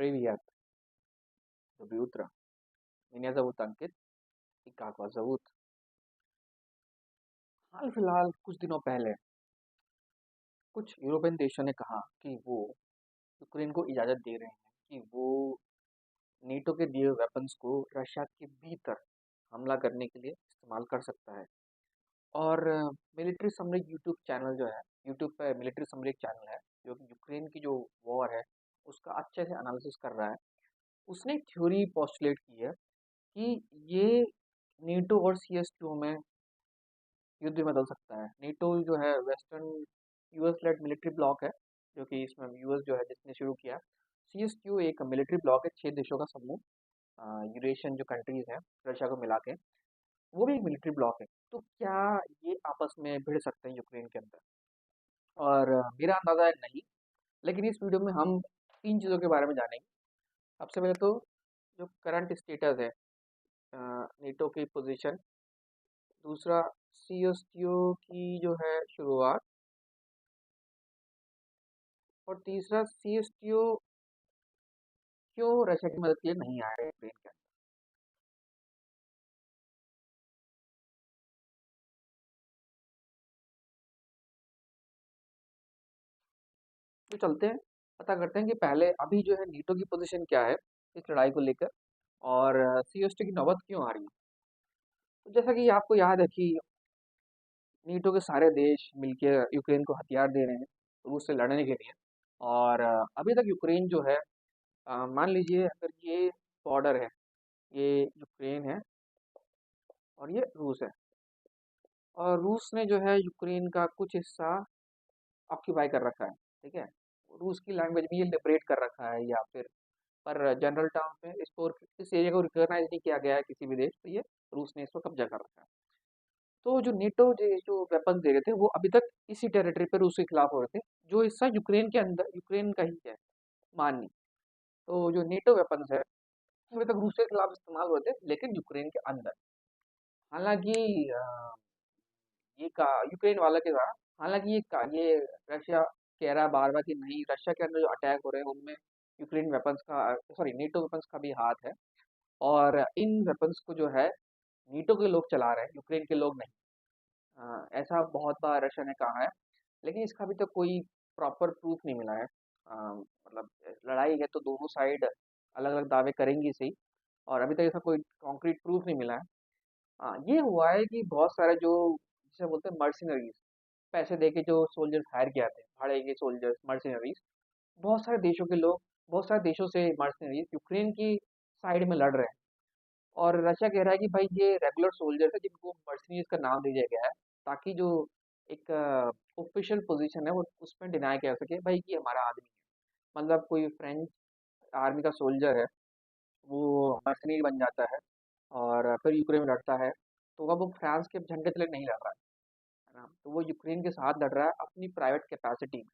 Привет, доброе утро. Меня зовут अंकित. И как вас зовут? हाल फिलहाल कुछ दिनों पहले कुछ यूरोपियन देशों ने कहा कि वो यूक्रेन को इजाज़त दे रहे हैं कि वो नेटो के दिए वेपन्स को रशिया के भीतर हमला करने के लिए इस्तेमाल कर सकता है। और मिलिट्री समरी यूट्यूब चैनल जो है, यूट्यूब पे मिलिट्री समरी एक चैनल है जो कि यूक्रेन की जो वॉर है उसका अच्छे से एनालिसिस कर रहा है। उसने एक थ्योरी पोस्टुलेट की है कि ये नेटो और सीएसटीओ में युद्ध में बदल सकता है। नेटो जो है western US led military block है, जो कि इसमें यूएस जो है जिसने शुरू किया। सीएसटीओ एक मिलिट्री ब्लॉक है, 6 देशों का समूह, यूरेशियन जो कंट्रीज हैं रशिया को मिला के, वो भी एक मिलिट्री ब्लॉक है। तो क्या ये आपस में भिड़ सकते हैं यूक्रेन के अंदर? और मेरा अंदाजा है नहीं। लेकिन इस वीडियो में हम 3 चीज़ों के बारे में जानेंगे। सबसे पहले तो जो करंट स्टेटस है, नेटो की पोजीशन। दूसरा, सीएसटीओ की जो है शुरुआत। और तीसरा, सीएसटीओ क्यों रशिया की मदद के लिए नहीं आया यूक्रेन के अंदर। तो चलते हैं, पता करते हैं कि पहले अभी जो है नीटो की पोजीशन क्या है इस लड़ाई को लेकर, और सीएसटी की नौबत क्यों आ रही है। तो जैसा कि आपको याद है कि नीटो के सारे देश मिलके यूक्रेन को हथियार दे रहे हैं रूस से लड़ने के लिए। और अभी तक यूक्रेन जो है, मान लीजिए अगर ये बॉर्डर है, ये यूक्रेन है और ये रूस है, और रूस ने जो है यूक्रेन का कुछ हिस्सा ऑक्यूपाई कर रखा है। ठीक है, रूस की लैंग्वेज में ये लिबरेट कर रखा है, या फिर पर जनरल टर्म्स में इसको, इस एरिया को रिकॉग्नाइज नहीं किया गया है किसी भी देश, तो ये रूस ने इसको कब्जा कर रखा है। तो जो नेटो जो वेपन दे रहे थे वो अभी तक इसी टेरिटरी पर रूस के खिलाफ हो रहे थे, जो हिस्सा यूक्रेन के अंदर यूक्रेन का ही है, माननी। तो जो नेटो वेपन्स है अभी तक रूस के खिलाफ इस्तेमाल हो रहे थे, लेकिन यूक्रेन के अंदर। हालांकि ये का यूक्रेन वाला के द्वारा, हालांकि ये रशिया कह रहा है बार बार कि नहीं, रशिया के अंदर जो अटैक हो रहे हैं उनमें यूक्रेन वेपन्स का, सॉरी, नेटो वेपन्स का भी हाथ है। और इन वेपन्स को जो है नीटो के लोग चला रहे हैं, यूक्रेन के लोग नहीं। ऐसा बहुत बार रशिया ने कहा है, लेकिन इसका अभी तक कोई प्रॉपर प्रूफ नहीं मिला है। मतलब लड़ाई है तो दोनों साइड अलग अलग दावे करेंगी सही, और अभी तक ऐसा कोई कॉन्क्रीट प्रूफ नहीं मिला है। ये हुआ है कि बहुत सारे जो जिसे बोलते हैं मर्सिनरीज, पैसे दे के जो सोल्जर्स हायर किए जाते हैं, भाड़े के सोल्जर्स, मर्सिनरीज, बहुत सारे देशों के लोग, बहुत सारे देशों से मर्सिनरीज यूक्रेन की साइड में लड़ रहे हैं। और रशिया कह रहा है कि भाई ये रेगुलर सोल्जर्स है जिनको मर्सिडीज का नाम दे दिया गया है, ताकि जो एक ऑफिशियल पोजीशन है वो उसमें डिनाई कर सके भाई कि हमारा आदमी है। मतलब कोई फ्रेंच आर्मी का सोल्जर है, वो मर्सिडीज बन जाता है और फिर यूक्रेन में लड़ता है, तो अब वो फ्रांस के झंडे तले नहीं लड़ रहा है ना, तो वो यूक्रेन के साथ लड़ रहा है अपनी प्राइवेट कैपेसिटी में,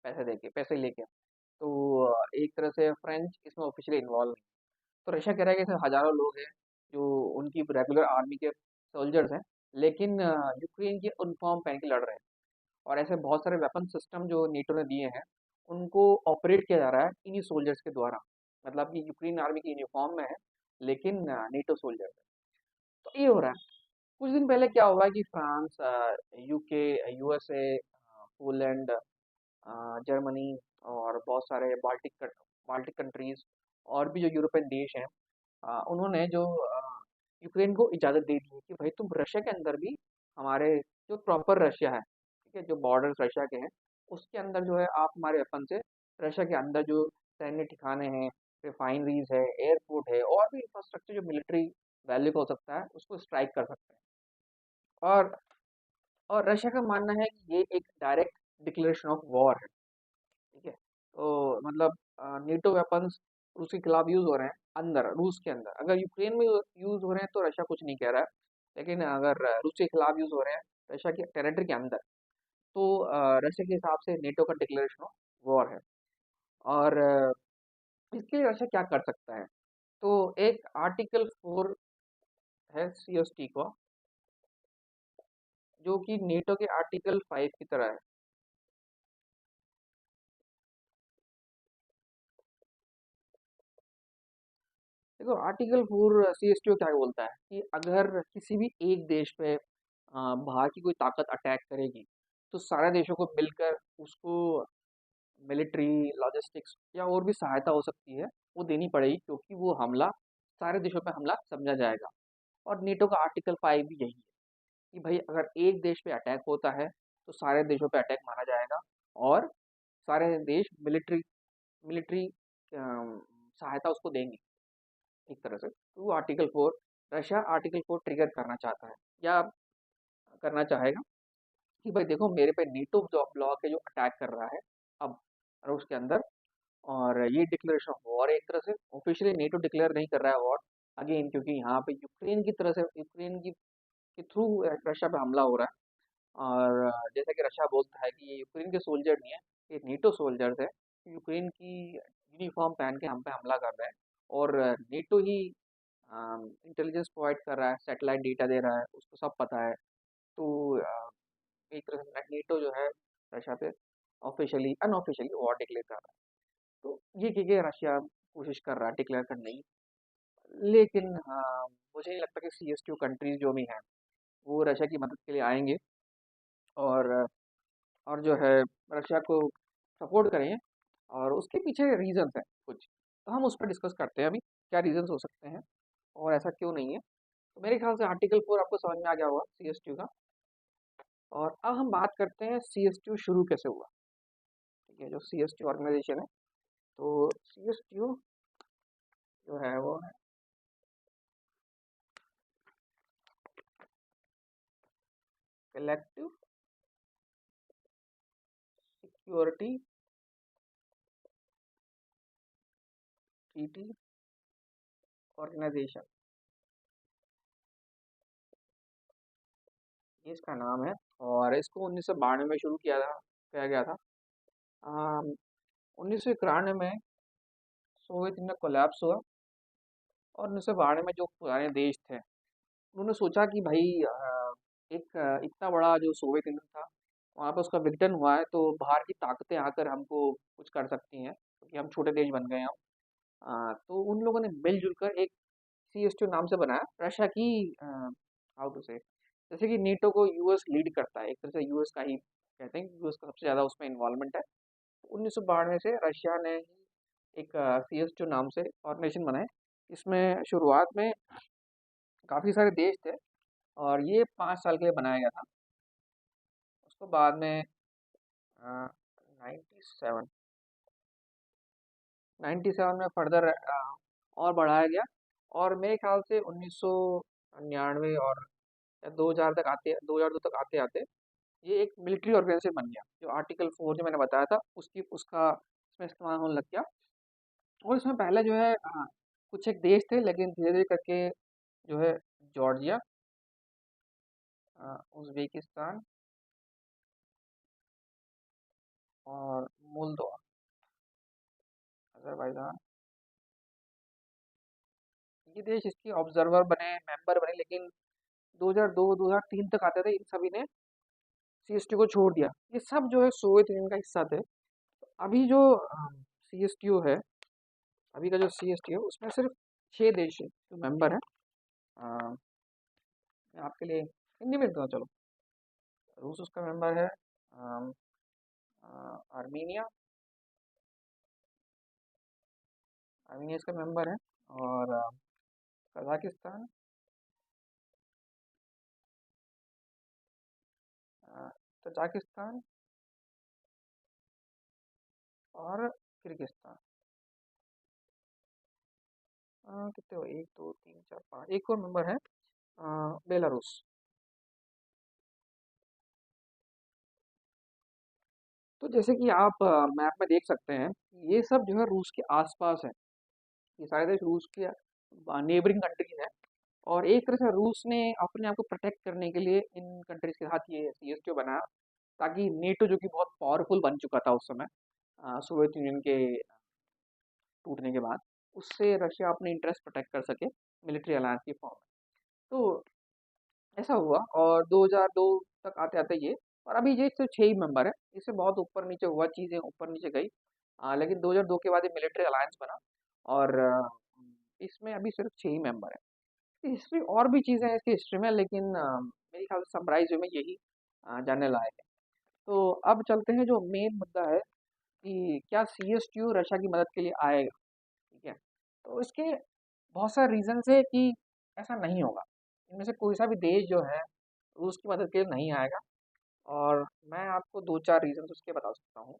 पैसे देके, पैसे लेके। तो एक तरह से फ्रेंच इसमें ऑफिशियली इन्वॉल्व नहीं। तो रशिया कह रहा है कि ऐसे हजारों लोग हैं जो उनकी रेगुलर आर्मी के सोल्जर्स हैं, लेकिन यूक्रेन की यूनिफॉर्म पहन के लड़ रहे हैं। और ऐसे बहुत सारे वेपन सिस्टम जो नेटो ने दिए हैं उनको ऑपरेट किया जा रहा है इन्हीं सोल्जर्स के द्वारा। मतलब कि यूक्रेन आर्मी की यूनिफॉर्म में है, लेकिन नेटो सोल्जर्स है। तो ये हो रहा है। कुछ दिन पहले क्या हुआ है कि France, UK, USA, Poland, Germany और बहुत सारे बाल्टिक कंट्रीज और भी जो यूरोपियन देश हैं, उन्होंने जो यूक्रेन को इजाज़त दे दी है कि भाई तुम रशिया के अंदर भी, हमारे जो प्रॉपर रशिया है, ठीक है, जो बॉर्डर्स रशिया के हैं उसके अंदर जो है आप हमारे वेपन से रशिया के अंदर जो सैन्य ठिकाने हैं, रिफाइनरीज है, एयरपोर्ट है, और भी इंफ्रास्ट्रक्चर जो मिलिट्री वैल्यू का हो सकता है उसको स्ट्राइक कर सकते हैं। और और रशिया का मानना है कि ये एक डायरेक्ट डिक्लेरेशन ऑफ वॉर है। ठीक है, तो मतलब नेटो वेपन्स रूस के खिलाफ यूज हो रहे हैं अंदर, रूस के अंदर। अगर यूक्रेन में यूज हो रहे हैं तो रशिया कुछ नहीं कह रहा है, लेकिन अगर रूस के खिलाफ यूज हो रहे हैं रशिया के टेरिटरी के अंदर, तो रशिया के हिसाब से नेटो का डिक्लेरेशन ऑफ वॉर है। और इसके लिए रशिया क्या कर सकता है? तो एक आर्टिकल 4 है सीएसटी को, जो कि नेटो के आर्टिकल 5 की तरह है। देखो आर्टिकल 4 सीएसटीओ क्या बोलता है कि अगर किसी भी एक देश पे बाहर की कोई ताकत अटैक करेगी तो सारे देशों को मिलकर उसको मिलिट्री, लॉजिस्टिक्स या और भी सहायता हो सकती है, वो देनी पड़ेगी क्योंकि वो हमला सारे देशों पे हमला समझा जाएगा। और नेटो का आर्टिकल 5 भी यही है कि भाई अगर एक देश पे अटैक होता है तो सारे देशों पे अटैक माना जाएगा और सारे देश मिलिट्री मिलिट्री सहायता उसको देंगे एक तरह से। तो वो आर्टिकल 4 रशिया आर्टिकल 4 ट्रिगर करना चाहता है या करना चाहेगा कि भाई देखो मेरे पे नेटो जो ब्लॉक है जो अटैक कर रहा है अब रूस के अंदर। और ये डिक्लेरेशन ऑफ वॉर है एक तरह से। ऑफिशियली नेटो डिक्लेयर नहीं कर रहा है वॉर अगेन, क्योंकि यहाँ पे यूक्रेन की तरह से यूक्रेन की के थ्रू रशिया पे हमला हो रहा है। और जैसा कि रशिया बोलता है कि ये यूक्रेन के सोल्जर नहीं है, ये नेटो सोल्जर्स है। यूक्रेन की यूनिफॉर्म पहन के हम पे हमला कर रहे हैं और नेटो ही इंटेलिजेंस प्रोवाइड कर रहा है, सैटेलाइट डेटा दे रहा है, उसको सब पता है। तो एक तरह से नेटो जो है रशिया पे ऑफिशियली अनऑफिशियली वॉर डिक्लेयर कर रहा है। तो ये कि रशिया कोशिश कर रहा है डिक्लेयर करने की। लेकिन मुझे नहीं लगता कि सीएसटीओ कंट्रीज जो भी हैं वो रशिया की मदद के लिए आएंगे और जो है रशिया को सपोर्ट करें। और उसके पीछे रीजंस हैं कुछ, तो हम उस पर डिस्कस करते हैं अभी क्या रीजंस हो सकते हैं और ऐसा क्यों नहीं है। तो मेरे ख्याल से आर्टिकल 4 आपको समझ में आ गया होगा सीएसटीयू का। और अब हम बात करते हैं सीएसटीयू शुरू कैसे हुआ। ठीक है, जो सीएसटीयू ऑर्गेनाइजेशन है, तो सीएसटीयू जो है वो है कलेक्टिव सिक्योरिटी ट्रीटी ऑर्गेनाइजेशन, ये इसका नाम है। और इसको 1992 में शुरू किया गया था। 1991 में सोवियत यूनियन कोलैप्स हुआ और 1992 में जो पुराने देश थे उन्होंने सोचा कि भाई एक इतना बड़ा जो सोवियत यूनियन था वहाँ पे उसका विघटन हुआ है, तो बाहर की ताकतें आकर हमको कुछ कर सकती हैं क्योंकि हम छोटे देश बन गए हैं। तो उन लोगों ने मिलजुल कर एक सीएसटीओ नाम से बनाया रशिया की हाउ टू से। जैसे कि नेटो को यूएस लीड करता है, एक तरह से यूएस का ही कहते हैं कि यूएस का सबसे ज़्यादा उसमें इन्वॉल्वमेंट है। 1992 से रशिया ने ही एक सीएसटीओ नाम से ऑर्गेनाइजेशन बनाए। इसमें शुरुआत में काफ़ी सारे देश थे और ये 5 साल के लिए बनाया गया था। उसको बाद में 97 97 में फर्दर और बढ़ाया गया। और मेरे ख्याल से 1999 और 2000 तक आते 2002 तक आते आते ये एक मिलिट्री ऑर्गेनाइजेशन बन गया। जो आर्टिकल 4 जो मैंने बताया था उसकी उसका इसमें इस्तेमाल होने लग गया। और इसमें पहले जो है कुछ एक देश थे, लेकिन धीरे धीरे करके जो है जॉर्जिया, उज़्बेकिस्तान और मोल्दोवा, अज़रबैजान, ये देश इसके ऑब्जर्वर बने, मेंबर बने। लेकिन 2002 2003 तक आते थे, इन सभी ने सीएसटी को छोड़ दिया। ये सब जो है सोवियत यूनियन का हिस्सा थे। अभी जो सीएसटीओ है, अभी का जो सीएसटी है उसमें सिर्फ 6 देश है जो मेंबर है। अ, मैं आपके लिए हिंदी में बताऊँ चलो। रूस उसका मेंबर है, आर्मीनिया आर्मीनिया इसका मेंबर है, और कजाकिस्तान, अ, तजाकिस्तान और किर्गिस्तान। कितने हो, 1 2 3 4 5, एक और मेंबर है बेलारूस। तो जैसे कि आप मैप में देख सकते हैं, ये सब जो है रूस के आसपास है। ये सारे देश रूस के नेबरिंग कंट्रीज हैं। और एक तरह से रूस ने अपने आप को प्रोटेक्ट करने के लिए इन कंट्रीज के साथ ये सीएसटीओ बनाया, ताकि नेटो जो कि बहुत पावरफुल बन चुका था उस समय सोवियत यूनियन के टूटने के बाद, उससे रशिया अपने इंटरेस्ट प्रोटेक्ट कर सके मिलिट्री अलायंस की फॉर्म में। तो ऐसा हुआ और 2002 तक आते आते ये, और अभी ये सिर्फ 6 ही मेंबर है। इससे बहुत ऊपर नीचे हुआ, चीज़ें ऊपर नीचे गई। लेकिन 2002 के बाद ये मिलिट्री अलायंस बना और इसमें अभी सिर्फ 6 ही मेंबर हैं। हिस्ट्री और भी चीज़ें हैं इसकी हिस्ट्री में, लेकिन मेरे ख्याल से समराइज में यही जानने लायक है। तो अब चलते हैं जो मेन मुद्दा है कि क्या CSTO रशिया की मदद के लिए आएगा, ठीक है? तो इसके बहुत सारे रीज़न्स है कि ऐसा नहीं होगा। इनमें से कोई सा भी देश जो है रूस की मदद के लिए नहीं आएगा, और मैं आपको 2-4 रीज़न्स उसके बता सकता हूँ।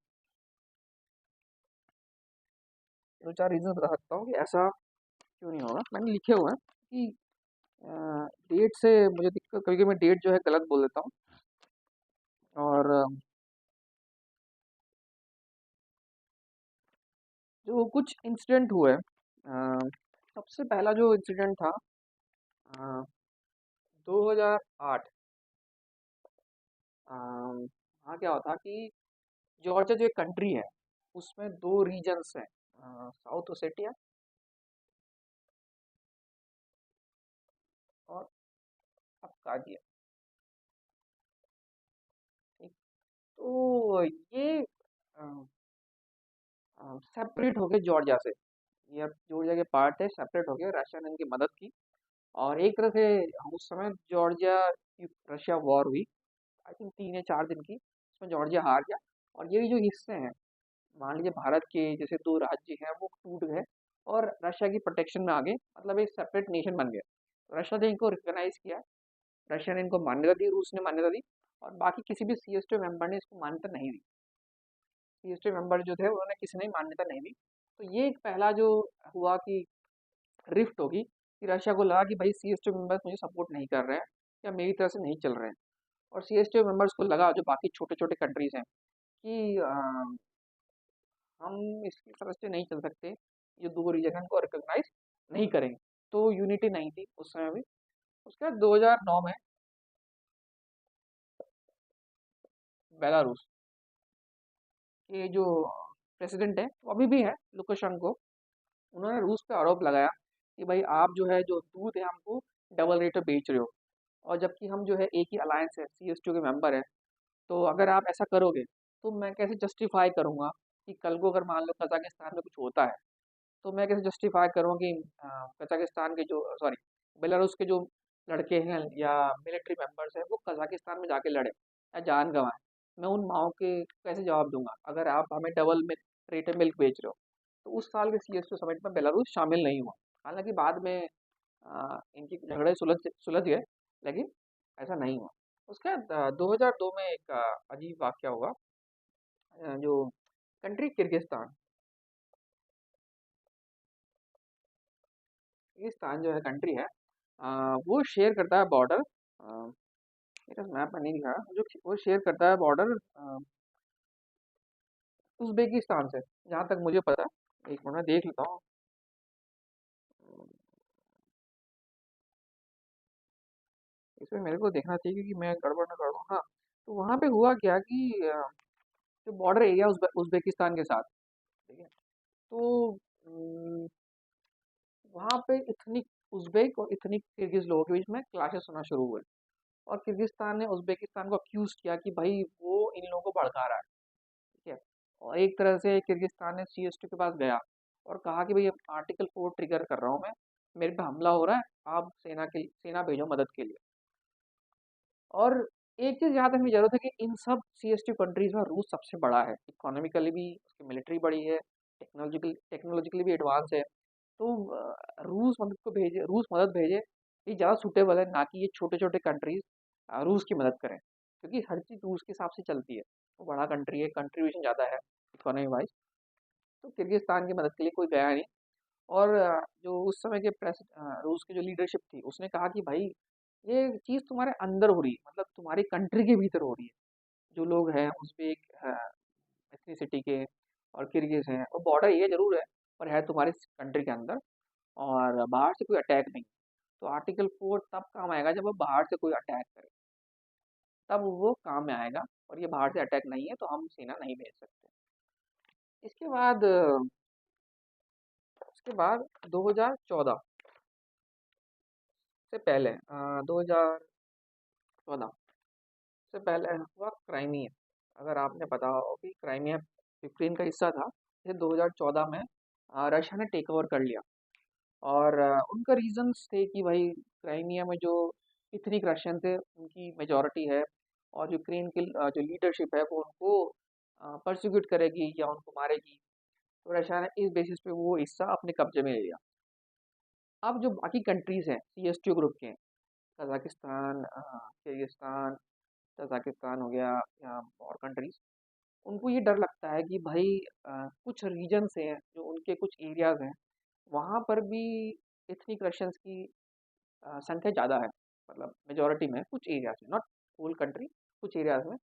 2-4 रीज़न्स बता सकता हूँ कि ऐसा क्यों नहीं होगा। मैंने लिखे हुए हैं कि डेट से मुझे दिक्कत, कभी-कभी मैं डेट जो है गलत बोल देता हूँ। और जो कुछ इंसिडेंट हुए, सबसे पहला जो इंसिडेंट था 2008, वहाँ क्या होता कि जॉर्जिया जो एक कंट्री है उसमें दो रीजन्स हैं, साउथ ओसेटिया और अब्खाजिया। ठीक, तो ये सेपरेट हो गए जॉर्जिया से। ये अब जॉर्जिया के पार्ट है, सेपरेट हो गए, रशिया ने इनकी मदद की। और एक तरह से उस समय जॉर्जिया की रशिया वॉर हुई, आई थिंक 3 या 4 दिन की, उसमें जॉर्जिया हार गया। और ये जो हिस्से हैं, मान लीजिए भारत के जैसे दो राज्य हैं वो टूट गए और रशिया की प्रोटेक्शन में आ गए, मतलब एक सेपरेट नेशन बन गए। रशिया ने इनको रिकॉग्नाइज किया, रशिया ने इनको मान्यता दी, रूस ने मान्यता दी, और बाकी किसी भी CSTO मेंबर ने इसको मान्यता नहीं दी। CSTO मेंबर जो थे उन्होंने किसी ने मान्यता नहीं दी। तो ये एक पहला जो हुआ कि रिफ्ट होगी, कि रशिया को लगा कि भाई CSTO मेंबर्स मुझे सपोर्ट नहीं कर रहे हैं या मेरी तरह से नहीं चल रहे हैं। और CSTO मेंबर्स को लगा, जो बाकी छोटे छोटे कंट्रीज हैं, कि हम इसकी तरह से नहीं चल सकते, ये दो रीजन को रिकॉग्नाइज नहीं करेंगे। तो यूनिटी नहीं थी उस समय भी। उसके बाद 2009 में बेलारूस के जो प्रेसिडेंट है, वो अभी भी है, लुकाशेंको, उन्होंने रूस पे आरोप लगाया कि भाई आप जो है जो दूध है हमको डबल रेट पे बेच रहे हो, और जबकि हम जो है एक ही अलायंस है, CSTO के मेंबर है। तो अगर आप ऐसा करोगे तो मैं कैसे जस्टिफाई करूंगा कि कल को अगर मान लो कजाकिस्तान में कुछ होता है, तो मैं कैसे जस्टिफाई करूँगा कि कजाकिस्तान के जो, सॉरी, बेलारूस के जो लड़के हैं या मिलिट्री मेंबर्स हैं वो कजाकिस्तान में जाके लड़े या जान गंवाएं। मैं उन माओ के कैसे जवाब दूंगा अगर आप हमें डबल में रेट में मिल्क बेच रहे हो। तो उस साल के CSTO समिट में बेलारूस शामिल नहीं हुआ। हालांकि बाद में इनकी झगड़े सुलझ सुलझ गए, लेकिन ऐसा नहीं हुआ। उसके बाद 2002 में एक अजीब वाक्य हुआ। जो कंट्री किर्गिस्तान, किर्गिस्तान जो है कंट्री है, वो शेयर करता है बॉर्डर, मेरे मैप में नहीं दिखा रहा, जो वो शेयर करता है बॉर्डर उज़्बेकिस्तान से, जहाँ तक मुझे पता है। एक मिनट में देख लेता हूँ। इसमें मेरे को देखना चाहिए क्योंकि मैं गड़बड़ ना कर दूँ। हाँ, तो वहाँ पे हुआ क्या कि जो बॉर्डर एरिया उज़्बेकिस्तान के साथ, ठीक है, तो वहाँ पे इथनिक उज़्बेक और इथनिक किर्गिज़ लोगों के बीच में क्लैशेस होना शुरू हुए। और किर्गिस्तान ने उज़्बेकिस्तान को अक्यूज़ किया कि भाई वो इन लोगों को भड़का रहा है, ठीक है। और एक तरह से किर्गिस्तान ने CSTO के पास गया और कहा कि भाई अब आर्टिकल 4 ट्रिगर कर रहा हूँ मैं, मेरे पे हमला हो रहा है, आप सेना भेजो मदद के लिए। और एक चीज़ याद रखने की जरूरत है कि इन सब CSTO कंट्रीज में रूस सबसे बड़ा है, इकोनॉमिकली भी उसकी मिलिट्री बड़ी है, टेक्नोलॉजिकली भी एडवांस है। तो रूस मदद भेजे, ये ज़्यादा सूटेबल है, ना कि ये छोटे छोटे कंट्रीज रूस की मदद करें, क्योंकि हर चीज़ रूस के हिसाब से चलती है। वो बड़ा कंट्री है, कंट्रीब्यूशन ज़्यादा है इकोनॉमी वाइज। तो किर्गिस्तान की मदद के लिए कोई गया नहीं। और जो उस समय के रूस की जो लीडरशिप थी उसने कहा कि भाई ये चीज़ तुम्हारे अंदर हो रही है, मतलब तुम्हारी कंट्री के भीतर हो रही है। जो लोग हैं उज़्बेक एथनिसिटी के और किर्गिज़ हैं, और बॉर्डर एरिया जरूर है पर है तुम्हारी कंट्री के अंदर, और बाहर से कोई अटैक नहीं। तो आर्टिकल 4 तब काम आएगा जब वो बाहर से कोई अटैक करे, तब वो काम में आएगा। और ये बाहर से अटैक नहीं है तो हम सेना नहीं भेज सकते। इसके बाद 2014 से पहले, 2014 से पहले हुआ क्राइमिया। अगर आपने पता हो कि क्राइमिया यूक्रेन का हिस्सा था, इसे 2014 में रशिया ने टेक ओवर कर लिया। और उनका रीजंस थे कि भाई क्राइमिया में जो इथनिक रशियन थे उनकी मेजॉरिटी है, और यूक्रेन की जो लीडरशिप है वो उनको परसिक्यूट करेगी या उनको मारेगी। तो रशिया ने इस बेसिस पे वो हिस्सा अपने कब्जे में ले लिया। अब जो बाकी कंट्रीज हैं CSTO ग्रुप के हैं, कजाकिस्तान, किर्गिस्तान, तजाकिस्तान हो गया, या और कंट्रीज, उनको ये डर लगता है कि भाई कुछ रीजन्स हैं जो उनके कुछ एरियाज हैं, वहाँ पर भी एथनिक रशियंस की संख्या ज़्यादा है, मतलब मेजॉरिटी में कुछ एरियाज में, नॉट होल कंट्री, कुछ एरियाज में।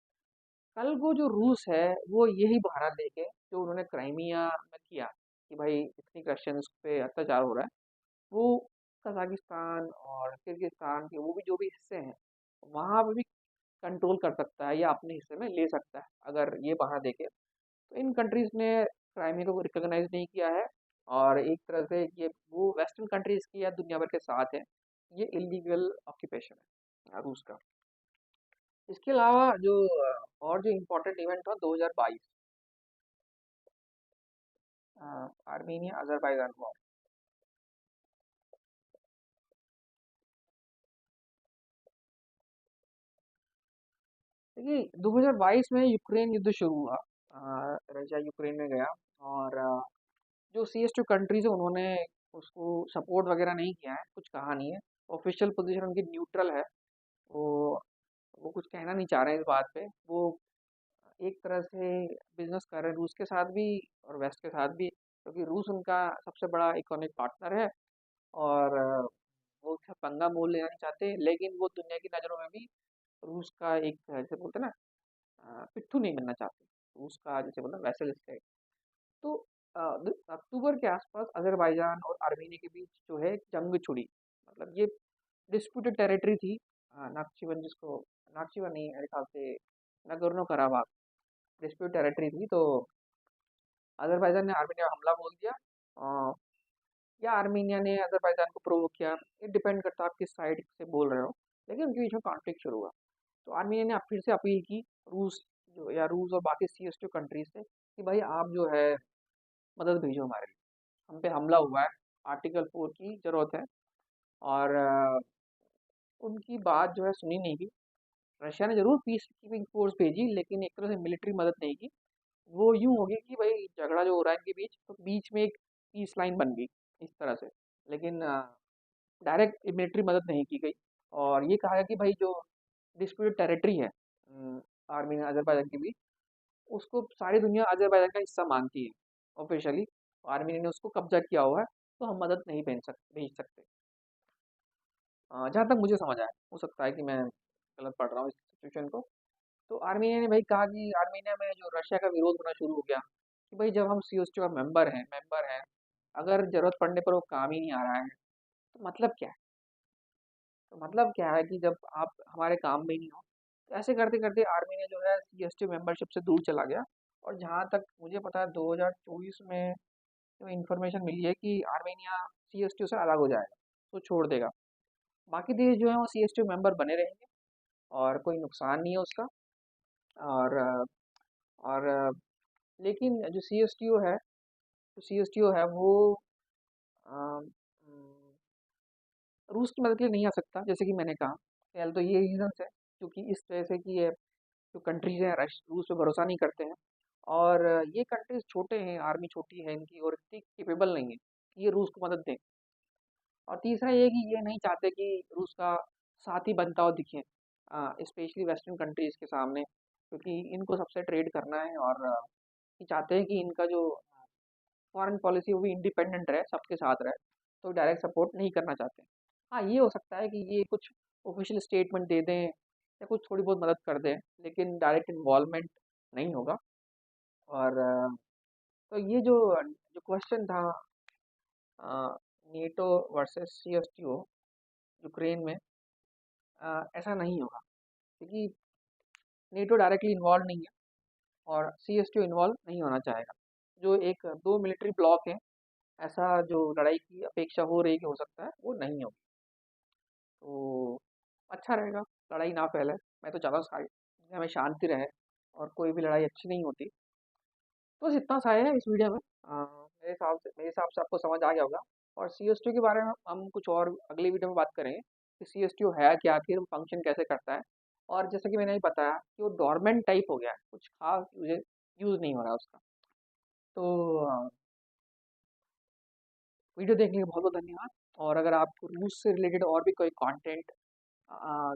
कल को जो रूस है वो यही बहाना लेके, जो उन्होंने क्राइमिया में किया कि भाई एथनिक रशियंस पे अत्याचार हो रहा है, वो कजाकिस्तान और किर्गिस्तान के वो भी जो भी हिस्से हैं वहाँ पे भी कंट्रोल कर सकता है या अपने हिस्से में ले सकता है, अगर ये बहाना देके। तो इन कंट्रीज ने क्राइमिया को रिकॉग्नाइज नहीं किया है, और एक तरह से ये वो वेस्टर्न कंट्रीज की या दुनिया भर के साथ है, ये इलीगल ऑक्यूपेशन है रूस का। इसके अलावा जो और जो इम्पोर्टेंट इवेंट था 2022, आर्मीनिया अजरबैजान वॉर। देखिए 2022 में यूक्रेन युद्ध शुरू हुआ, रशिया यूक्रेन में गया, और जो CSTO कंट्रीज है उन्होंने उसको सपोर्ट वगैरह नहीं किया है, कुछ कहा नहीं है। ऑफिशियल पोजीशन उनकी न्यूट्रल है। वो वो कुछ कहना नहीं चाह रहे हैं इस बात पे। वो एक तरह से बिजनेस कर रहे हैं रूस के साथ भी और वेस्ट के साथ भी, क्योंकि रूस उनका सबसे बड़ा इकोनॉमिक पार्टनर है, और वो उससे पंगा मोल लेना नहीं चाहते, लेकिन वो दुनिया की नज़रों में भी रूस का एक जैसे बोलते हैं ना, पिट्ठू नहीं बनना चाहते, रूस का जैसे बोलते हैं वैसल स्टेट। तो अक्टूबर के आसपास अजरबैजान और आर्मेनिया के बीच जो है जंग छिड़ी, मतलब ये डिस्प्यूटेड टेरिटरी थी। नाक्चिवन, जिसको नाक्चिवन नहीं, मेरे ख्याल से नगोर्नो कराबाख डिस्प्यूट टेरिटरी थी। तो अजरबैजान ने आर्मेनिया पर हमला बोल दिया, अ, या आर्मेनिया ने अजरबैजान को प्रोवोक किया, ये डिपेंड करता है आप किस साइड से बोल रहे हो, लेकिन उनके बीच में कॉन्फ्लिक्ट शुरू हुआ। तो आर्मेनिया ने अब फिर से अपील की रूस, जो या रूस और बाकी CSTO कंट्रीज से, कि भाई आप जो है मदद भेजो हमारे लिए, हम पे हमला हुआ है, आर्टिकल 4 की ज़रूरत है। और उनकी बात जो है सुनी नहीं गई। रशिया ने ज़रूर पीस कीपिंग फोर्स भेजी, लेकिन एक तरह से मिलिट्री मदद नहीं की। वो यूँ हो गई कि भाई झगड़ा जो हो रहा है इनके बीच, तो बीच में एक पीस लाइन बन गई इस तरह से। लेकिन डायरेक्ट मिलिट्री मदद नहीं की गई, और ये कहा गया कि भाई जो डिस्प्यूटेड टेरिटरी है आर्मीनिया अजरबैजान के बीच, उसको सारी दुनिया अजरबैजान का हिस्सा मानती है ऑफिशियली। आर्मीनिया ने उसको कब्जा किया हुआ है, तो हम मदद नहीं भेज सकते। जहाँ तक मुझे समझ आया, हो सकता है कि मैं गलत पढ़ रहा हूँ इस सिचुएशन को। तो आर्मीनिया ने भाई कहा कि आर्मीनिया में जो रशिया का विरोध होना शुरू हो गया कि भाई जब हम CSTO का मेंबर हैं, अगर जरूरत पड़ने पर वो काम ही नहीं आ रहा है, तो मतलब क्या है? तो मतलब क्या है कि जब आप हमारे काम में ही नहीं हो। तो ऐसे करते करते आर्मीनिया जो है CSTO मेंबरशिप से दूर चला गया। और जहाँ तक मुझे पता है 2024 में जो इन्फॉर्मेशन मिली है कि आर्मेनिया CSTO से अलग हो जाएगा, तो छोड़ देगा। बाकी देश जो है वो CSTO मेंबर बने रहेंगे, और कोई नुकसान नहीं है उसका। और लेकिन जो CSTO है वो अ, उम, रूस की मदद के लिए नहीं आ सकता, जैसे कि मैंने कहा। पहले तो ये रीज़न्स है, क्योंकि इस वजह से कि ये जो कंट्रीज़ हैं रूस पे भरोसा नहीं करते हैं, और ये कंट्रीज़ छोटे हैं, आर्मी छोटी है इनकी, और इतनी कैपेबल नहीं है कि ये रूस को मदद दें। और तीसरा ये कि ये नहीं चाहते कि रूस का साथी बनता हुआ दिखे, स्पेशली वेस्टर्न कंट्रीज़ के सामने, क्योंकि इनको सबसे ट्रेड करना है, और ये चाहते हैं कि इनका जो फॉरेन पॉलिसी वो भी इंडिपेंडेंट रहे, सबके साथ रहे। तो डायरेक्ट सपोर्ट नहीं करना चाहते। हाँ, ये हो सकता है कि ये कुछ ऑफिशियल स्टेटमेंट दे दें या कुछ थोड़ी बहुत मदद कर दें, लेकिन डायरेक्ट इन्वॉल्वमेंट नहीं होगा। और तो ये जो जो क्वेश्चन था, नेटो वर्सेस CSTO यूक्रेन में, ऐसा नहीं होगा, क्योंकि नेटो डायरेक्टली इन्वॉल्व नहीं है, और CSTO इन्वॉल्व नहीं होना चाहेगा। जो एक दो मिलिट्री ब्लॉक हैं, ऐसा जो लड़ाई की अपेक्षा हो रही कि हो सकता है, वो नहीं होगी। तो अच्छा रहेगा, लड़ाई ना फैले। मैं तो चाहता हूँ सारी दुनिया में शांति रहे, और कोई भी लड़ाई अच्छी नहीं होती। तो बस इतना सा है इस वीडियो में। मेरे हिसाब से आपको समझ आ गया होगा। और CSTO के बारे में हम कुछ और अगली वीडियो में बात करेंगे कि CSTO है क्या, आखिर फंक्शन कैसे करता है। और जैसा कि मैंने अभी बताया कि वो डोरमेंट टाइप हो गया है, कुछ खास यूज़ नहीं हो रहा है उसका। तो वीडियो देखने के लिए बहुत बहुत धन्यवाद। और अगर आपको रूस से रिलेटेड और भी कोई कंटेंट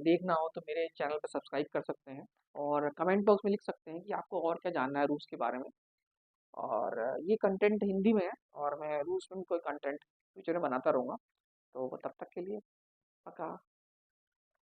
देखना हो तो मेरे चैनल पर सब्सक्राइब कर सकते हैं और कमेंट बॉक्स में लिख सकते हैं कि आपको और क्या जानना है रूस के बारे में। और ये कंटेंट हिंदी में है और मैं रूस में भी कोई कंटेंट फ्यूचर में बनाता रहूँगा। तो तब तक के लिए पक्का।